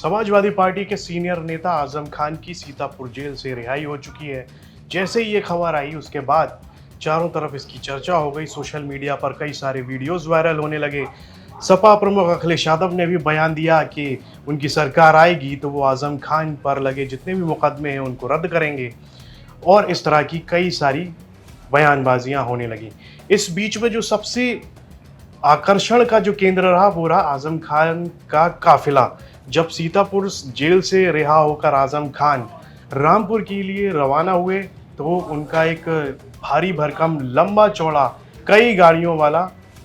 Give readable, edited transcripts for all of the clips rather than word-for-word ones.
Samajwadi party के senior नेता आजम खान की सीतापुर जेल से रिहाई हो चुकी है। जैसे ही ये खबर आई उसके बाद चारों तरफ इसकी चर्चा हो गई। सोशल मीडिया पर कई सारे वीडियोस वायरल होने लगे। सपा प्रमुख अखिलेश यादव ने भी बयान दिया कि उनकी सरकार आएगी तो वो आजम खान पर लगे जितने भी मुकदमे हैं उनको रद्द करेंगे, और इस तरह की कई सारी बयानबाजियां होने लगी। इस बीच में जो सबसे आकर्षण का जो केंद्र रहा वो रहा आजम खान का काफिला। जब सीतापुर जेल से रिहा होकर आजम खान रामपुर के लिए रवाना हुए तो उनका एक भारी भरकम लंबा चौड़ा कई गाड़ियों वाला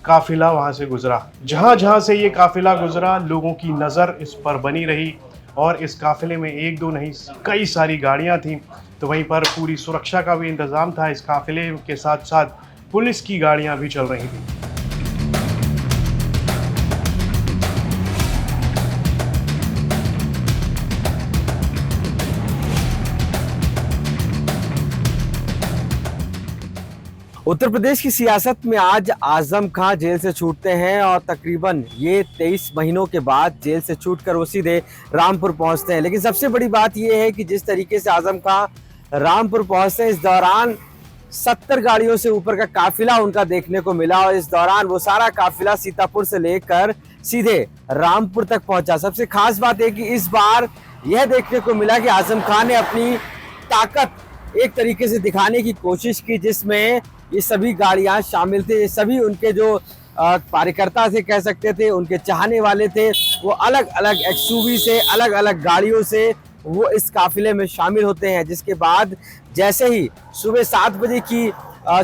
काफिला वहां से गुजरा। जहां जहां से ये काफिला गुजरा लोगों की नज़र इस पर बनी रही, और इस काफिले में एक दो नहीं कई सारी गाड़ियां थीं। तो वहीं पर पूरी सुरक्षा का भी इंतज़ाम था। इस काफिले के साथ साथ पुलिस की गाड़ियां भी चल रही थी। उत्तर प्रदेश की सियासत में आज आजम खान जेल से छूटते हैं और तकरीबन ये 23 महीनों के बाद जेल से छूटकर वो सीधे रामपुर पहुंचते हैं। लेकिन सबसे बड़ी बात ये है कि जिस तरीके से आजम खान रामपुर पहुंचते हैं, इस दौरान 70 गाड़ियों से ऊपर का काफिला उनका देखने को मिला, और इस दौरान वो सारा काफिला सीतापुर से लेकर सीधे रामपुर तक पहुंचा। सबसे खास बात है कि इस बार यह देखने को मिला कि आजम खान ने अपनी ताकत एक तरीके से दिखाने की कोशिश की, जिसमें ये सभी गाड़ियां शामिल थे। ये सभी उनके जो कार्यकर्ता थे, कह सकते थे, उनके चाहने वाले थे, वो अलग अलग एक्सयूवी से, अलग अलग गाड़ियों से वो इस काफिले में शामिल होते हैं। जिसके बाद जैसे ही सुबह 7 बजे की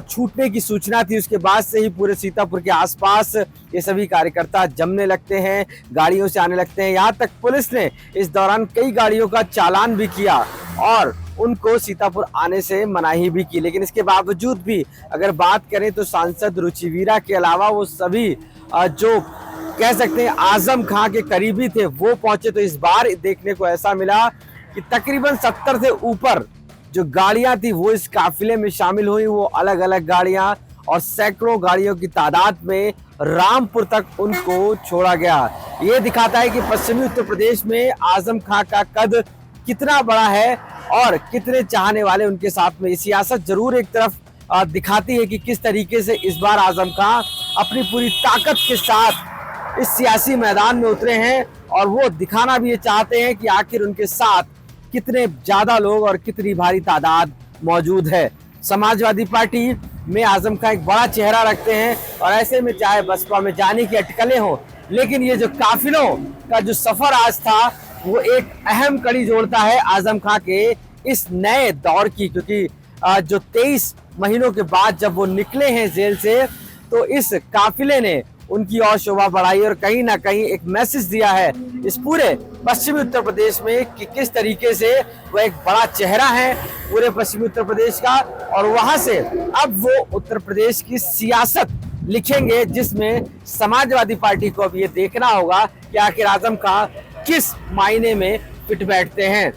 छूटने की सूचना थी, उसके बाद से ही पूरे सीतापुर के आसपास ये सभी कार्यकर्ता जमने लगते हैं, गाड़ियों से आने लगते हैं। यहाँ तक पुलिस ने इस दौरान कई गाड़ियों का चालान भी किया और उनको सीतापुर आने से मनाही भी की। लेकिन इसके बावजूद भी अगर बात करें तो सांसद रुचिवीरा के अलावा वो सभी जो कह सकते हैं आजम खान के करीबी थे वो पहुंचे। तो इस बार देखने को ऐसा मिला कि तकरीबन 70 से ऊपर जो गाड़ियां थी वो इस काफिले में शामिल हुई। वो अलग अलग गाड़ियां और सैकड़ों गाड़ियों की तादाद में रामपुर तक उनको छोड़ा गया। ये दिखाता है कि पश्चिमी उत्तर प्रदेश में आजम खान का कद कितना बड़ा है और कितने चाहने वाले उनके साथ में। सियासत जरूर एक तरफ दिखाती है कि किस तरीके से इस बार आजम खान अपनी पूरी ताकत के साथ इस सियासी मैदान में उतरे हैं, और वो दिखाना भी ये चाहते हैं कि आखिर उनके साथ कितने ज्यादा लोग और कितनी भारी तादाद मौजूद है। समाजवादी पार्टी में आजम खान एक बड़ा चेहरा रखते हैं, और ऐसे में चाहे बसपा में जाने की अटकलें हो, लेकिन ये जो काफिलों का जो सफर आज था वो एक अहम कड़ी जोड़ता है आजम खान के इस नए दौर की। क्योंकि जो 23 महीनों के बाद जब वो निकले हैं जेल से, तो इस काफिले ने उनकी और शोभा बढ़ाई और कहीं ना कहीं एक मैसेज दिया है इस पूरे पश्चिमी उत्तर प्रदेश में कि किस तरीके से वो एक बड़ा चेहरा है पूरे पश्चिमी उत्तर प्रदेश का। और वहां से अब वो उत्तर प्रदेश की सियासत लिखेंगे, जिसमें समाजवादी पार्टी को अब ये देखना होगा कि आखिर आजम खान किस मायने में फिट बैठते हैं।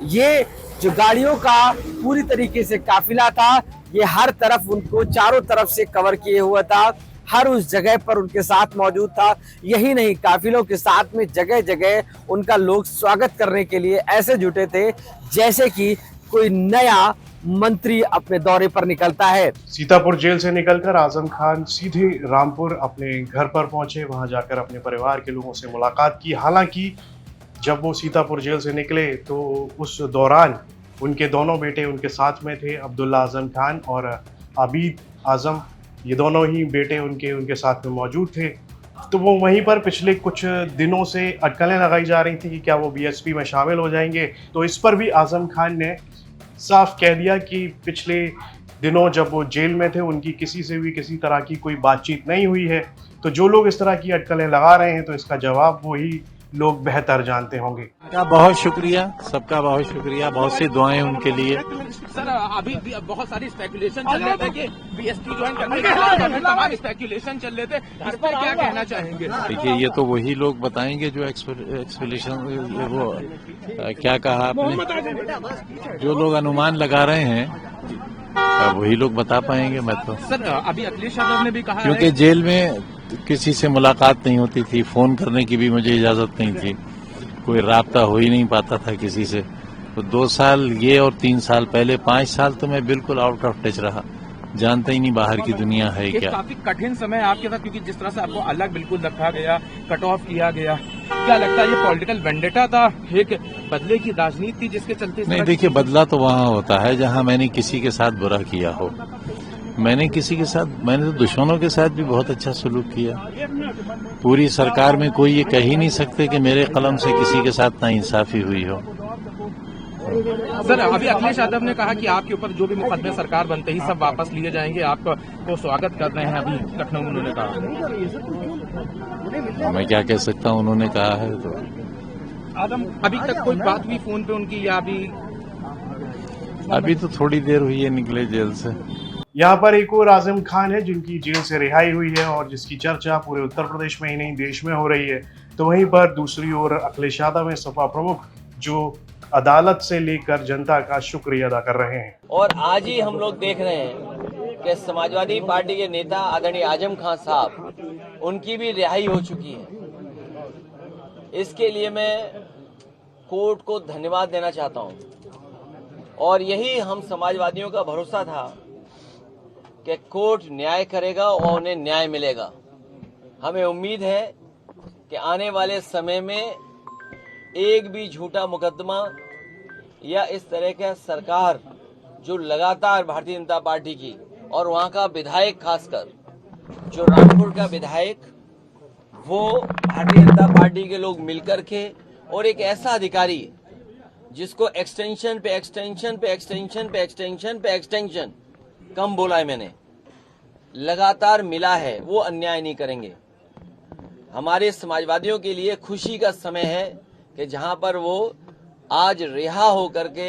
ये जो गाड़ियों का पूरी तरीके से काफिला था, ये हर तरफ उनको चारों तरफ से कवर किए हुआ था, हर उस जगह पर उनके साथ मौजूद था। यही नहीं, काफिलों के साथ में जगह जगह उनका लोग स्वागत करने के लिए ऐसे जुटे थे जैसे कि कोई नया मंत्री अपने दौरे पर निकलता है। सीतापुर जेल से निकलकर आजम खान सीधे रामपुर अपने घर पर पहुंचे। वहां जाकर अपने परिवार के लोगों से मुलाकात की। हालांकि जब वो सीतापुर जेल से निकले तो उस दौरान उनके दोनों बेटे उनके साथ में थे, अब्दुल्ला आजम खान और आबिद आजम। ये दोनों ही बेटे उनके साथ में मौजूद थे। तो वो वहीं पर पिछले कुछ दिनों से अटकलें लगाई जा रही थी कि क्या वो बीएसपी में शामिल हो जाएंगे। तो इस पर भी आजम खान ने साफ कह दिया कि पिछले दिनों जब वो जेल में थे उनकी किसी से भी किसी तरह की कोई बातचीत नहीं हुई है। तो जो लोग इस तरह की अटकलें लगा रहे हैं तो इसका जवाब वही लोग बेहतर जानते होंगे। बहुत शुक्रिया, सबका बहुत शुक्रिया, बहुत सी दुआएं उनके लिए। सर अभी भी बहुत सारी स्पेकुलेशन चल रहे थे कि बीएसपी ज्वाइन करने के तमाम स्पेकुलेशन चल रहे थे, इस पर क्या कहना चाहेंगे? देखिए, ये तो वही लोग बताएंगे जो एक्सपेक्टेशन वो क्या कहा आपने, जो लोग अनुमान लगा रहे हैं वही लोग बता पाएंगे। मैं तो सर अभी अखिलेश यादव ने भी कहा क्योंकि जेल में किसी से मुलाकात नहीं होती थी, फोन करने की भी मुझे इजाजत नहीं थी, कोई राब्ता हो ही नहीं पाता था किसी से। तो 2 साल ये और 3 साल पहले 5 साल तो मैं बिल्कुल आउट ऑफ टच रहा, जानता ही नहीं बाहर की दुनिया है ये क्या। काफी कठिन समय है आपके साथ, क्योंकि जिस तरह से आपको अलग बिल्कुल रखा गया, कट ऑफ किया गया, क्या लगता है ये पॉलिटिकल वेंडेटा था, एक बदले की राजनीति थी जिसके चलते इस नहीं, तरह की देखिए, बदला तो वहाँ होता है जहाँ मैंने किसी के साथ बुरा किया हो। मैंने तो दुश्मनों के साथ भी बहुत अच्छा सलूक किया। पूरी सरकार में कोई ये कह ही नहीं सकते कि मेरे कलम से किसी के साथ नाइंसाफी हुई हो। सर, अभी अखिलेश यादव ने कहा कि आपके ऊपर जो भी मुकदमे सरकार बनते ही सब वापस लिए जाएंगे, आपको तो स्वागत कर रहे हैं। अभी लखनऊ में उन्होंने कहा। मैं क्या कह सकता हूँ, उन्होंने कहा है तो। अभी तक कोई बात हुई फोन पे उनकी, या अभी तो थोड़ी देर हुई है निकले जेल से। यहाँ पर एक और आजम खान है जिनकी जेल से रिहाई हुई है और जिसकी चर्चा पूरे उत्तर प्रदेश में ही नहीं देश में हो रही है। तो वहीं पर दूसरी ओर अखिलेश यादव है, सपा प्रमुख, जो अदालत से लेकर जनता का शुक्रिया अदा कर रहे हैं। और आज ही हम लोग देख रहे हैं कि समाजवादी पार्टी के नेता आदरणीय आजम खान साहब, उनकी भी रिहाई हो चुकी है। इसके लिए मैं कोर्ट को धन्यवाद देना चाहता हूं। और यही हम समाजवादियों का भरोसा था कि कोर्ट न्याय करेगा और उन्हें न्याय मिलेगा। हमें उम्मीद है कि आने वाले समय में एक भी झूठा मुकदमा या इस तरह का सरकार जो लगातार भारतीय जनता पार्टी की और वहां का विधायक, खासकर जो रामपुर का विधायक, वो भारतीय जनता पार्टी के लोग मिलकर के और एक ऐसा अधिकारी जिसको एक्सटेंशन पे एक्सटेंशन पे एक्सटेंशन पे एक्सटेंशन पे एक्सटेंशन, कम बोला है मैंने, लगातार मिला है, वो अन्याय नहीं करेंगे। हमारे समाजवादियों के लिए खुशी का समय है कि जहां पर वो आज रिहा होकर के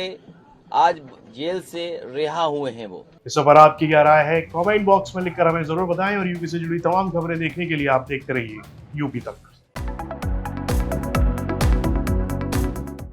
आज जेल से रिहा हुए हैं। वो इस पर आपकी क्या राय है, कमेंट बॉक्स में लिखकर हमें जरूर बताएं और यूपी से जुड़ी तमाम खबरें देखने के लिए आप देखते रहिए यूपी तक।